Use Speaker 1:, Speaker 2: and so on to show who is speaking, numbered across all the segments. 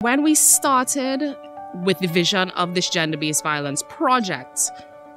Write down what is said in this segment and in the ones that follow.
Speaker 1: When we started with the vision of this gender-based violence project,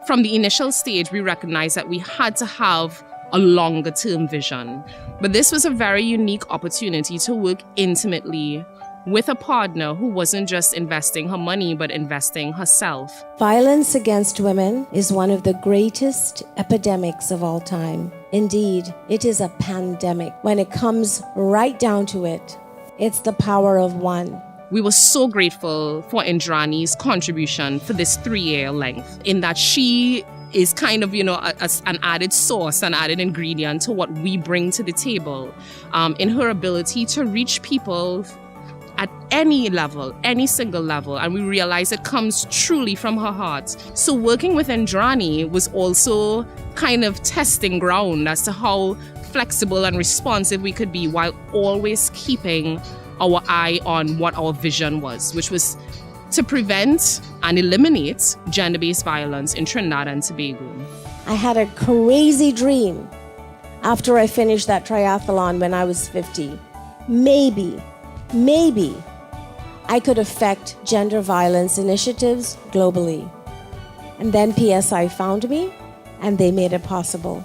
Speaker 1: from the initial stage, we recognized that we had to have a longer-term vision. But this was a very unique opportunity to work intimately with a partner who wasn't just investing her money, but investing herself.
Speaker 2: Violence against women is one of the greatest epidemics of all time. Indeed, it is a pandemic. When it comes right down to it, it's the power of one.
Speaker 1: We were so grateful for Indrani's contribution for this 3-year length, in that she is kind of, an added sauce, an added ingredient to what we bring to the table, in her ability to reach people at any level, any single level. And we realize it comes truly from her heart. So working with Indrani was also kind of testing ground as to how flexible and responsive we could be, while always keeping our eye on what our vision was, which was to prevent and eliminate gender-based violence in Trinidad and Tobago.
Speaker 2: I had a crazy dream after I finished that triathlon when I was 50. Maybe I could affect gender violence initiatives globally. And then PSI found me, and they made it possible.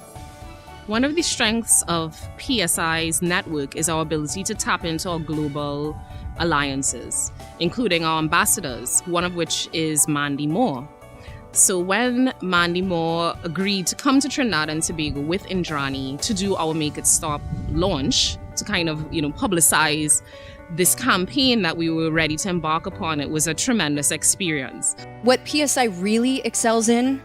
Speaker 1: One of the strengths of PSI's network is our ability to tap into our global alliances, including our ambassadors, one of which is Mandy Moore. So when Mandy Moore agreed to come to Trinidad and Tobago with Indrani to do our Make It Stop launch, to kind of, publicize this campaign that we were ready to embark upon, it was a tremendous experience.
Speaker 3: What PSI really excels in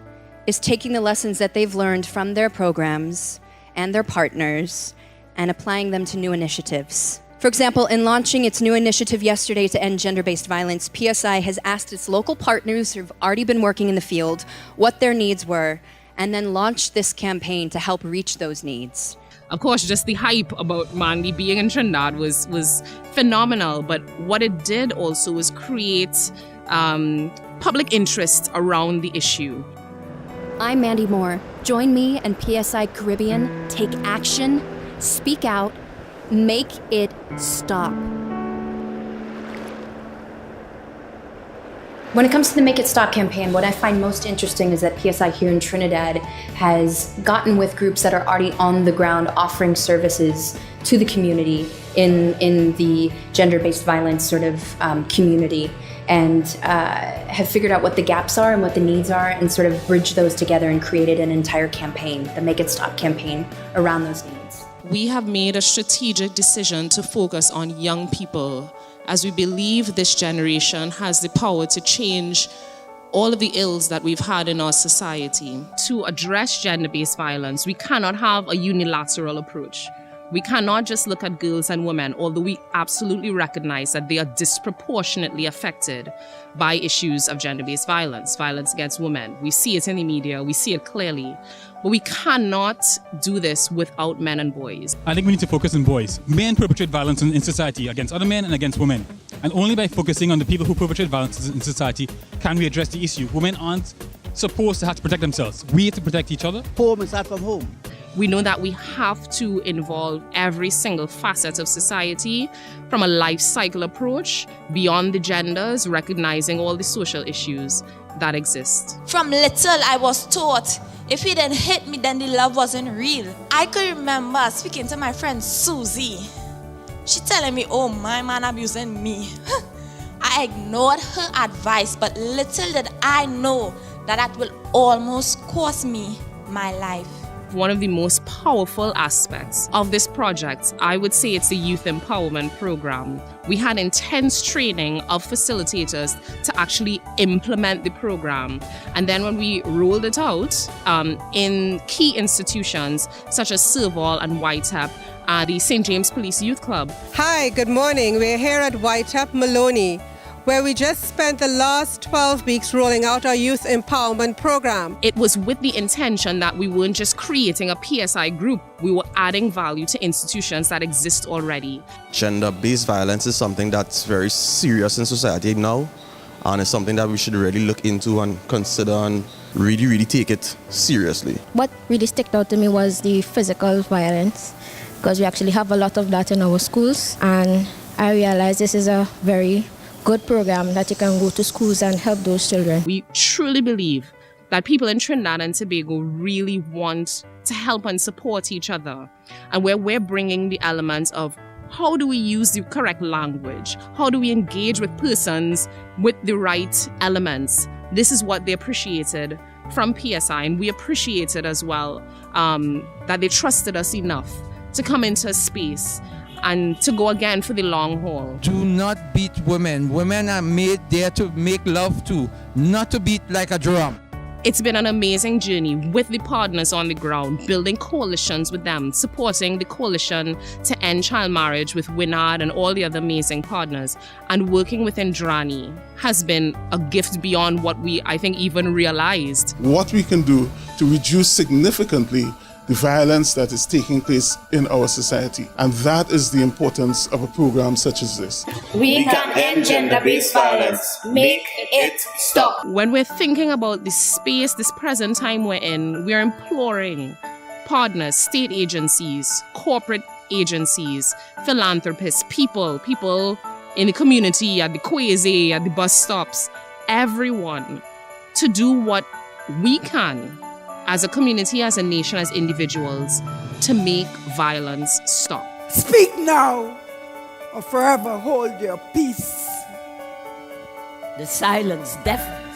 Speaker 3: is taking the lessons that they've learned from their programs and their partners and applying them to new initiatives. For example, in launching its new initiative yesterday to end gender-based violence, PSI has asked its local partners who've already been working in the field what their needs were, and then launched this campaign to help reach those needs.
Speaker 1: Of course, just the hype about Mandy being in Trinidad was phenomenal, but what it did also was create public interest around the issue.
Speaker 4: I'm Mandy Moore. Join me and PSI Caribbean. Take action, speak out, make it stop. When it comes to the Make It Stop campaign, what I find most interesting is that PSI here in Trinidad has gotten with groups that are already on the ground offering services to the community in the gender-based violence sort of community, and have figured out what the gaps are and what the needs are, and sort of bridged those together and created an entire campaign, the Make It Stop campaign, around those needs.
Speaker 5: We have made a strategic decision to focus on young people, as we believe this generation has the power to change all of the ills that we've had in our society.
Speaker 1: To address gender-based violence, we cannot have a unilateral approach. We cannot just look at girls and women, although we absolutely recognize that they are disproportionately affected by issues of gender-based violence, violence against women. We see it in the media, we see it clearly. But we cannot do this without men and boys.
Speaker 6: I think we need to focus on boys. Men perpetrate violence in society against other men and against women. And only by focusing on the people who perpetrate violence in society can we address the issue. Women aren't supposed to have to protect themselves. We have to protect each other.
Speaker 7: Home and start from home.
Speaker 1: We know that we have to involve every single facet of society, from a life cycle approach, beyond the genders, recognizing all the social issues that exist.
Speaker 8: From little, I was taught, if he didn't hit me, then the love wasn't real. I could remember speaking to my friend Susie. She telling me, oh, my man abusing me. I ignored her advice, but little did I know that will almost cost me my life.
Speaker 1: One of the most powerful aspects of this project, I would say it's the Youth Empowerment Program. We had intense training of facilitators to actually implement the program. And then when we rolled it out in key institutions such as Serval and Whitehap, the St. James Police Youth Club.
Speaker 9: Hi, good morning. We're here at Whitehap Maloney, where we just spent the last 12 weeks rolling out our Youth Empowerment Program.
Speaker 1: It was with the intention that we weren't just creating a PSI group, we were adding value to institutions that exist already.
Speaker 10: Gender-based violence is something that's very serious in society now, and it's something that we should really look into and consider and really take it seriously.
Speaker 11: What really stuck out to me was the physical violence, because we actually have a lot of that in our schools, and I realized this is a very good program that you can go to schools and help those children.
Speaker 1: We truly believe that people in Trinidad and Tobago really want to help and support each other. And where we're bringing the elements of how do we use the correct language? How do we engage with persons with the right elements? This is what they appreciated from PSI, and we appreciated as well that they trusted us enough to come into a space and to go again for the long haul.
Speaker 7: Do not beat women. Women are made there to make love to, not to beat like a drum.
Speaker 1: It's been an amazing journey with the partners on the ground, building coalitions with them, supporting the coalition to end child marriage with Winard and all the other amazing partners, and working with Indrani has been a gift beyond what we, I think, even realized.
Speaker 12: What we can do to reduce significantly the violence that is taking place in our society. And that is the importance of a program such as this.
Speaker 13: We can end gender-based violence. Make it stop.
Speaker 1: When we're thinking about this space, this present time we're in, we're imploring partners, state agencies, corporate agencies, philanthropists, people in the community, at the quasi, at the bus stops, everyone to do what we can as a community, as a nation, as individuals, to make violence stop.
Speaker 14: Speak now or forever hold your peace.
Speaker 15: The silence deafens.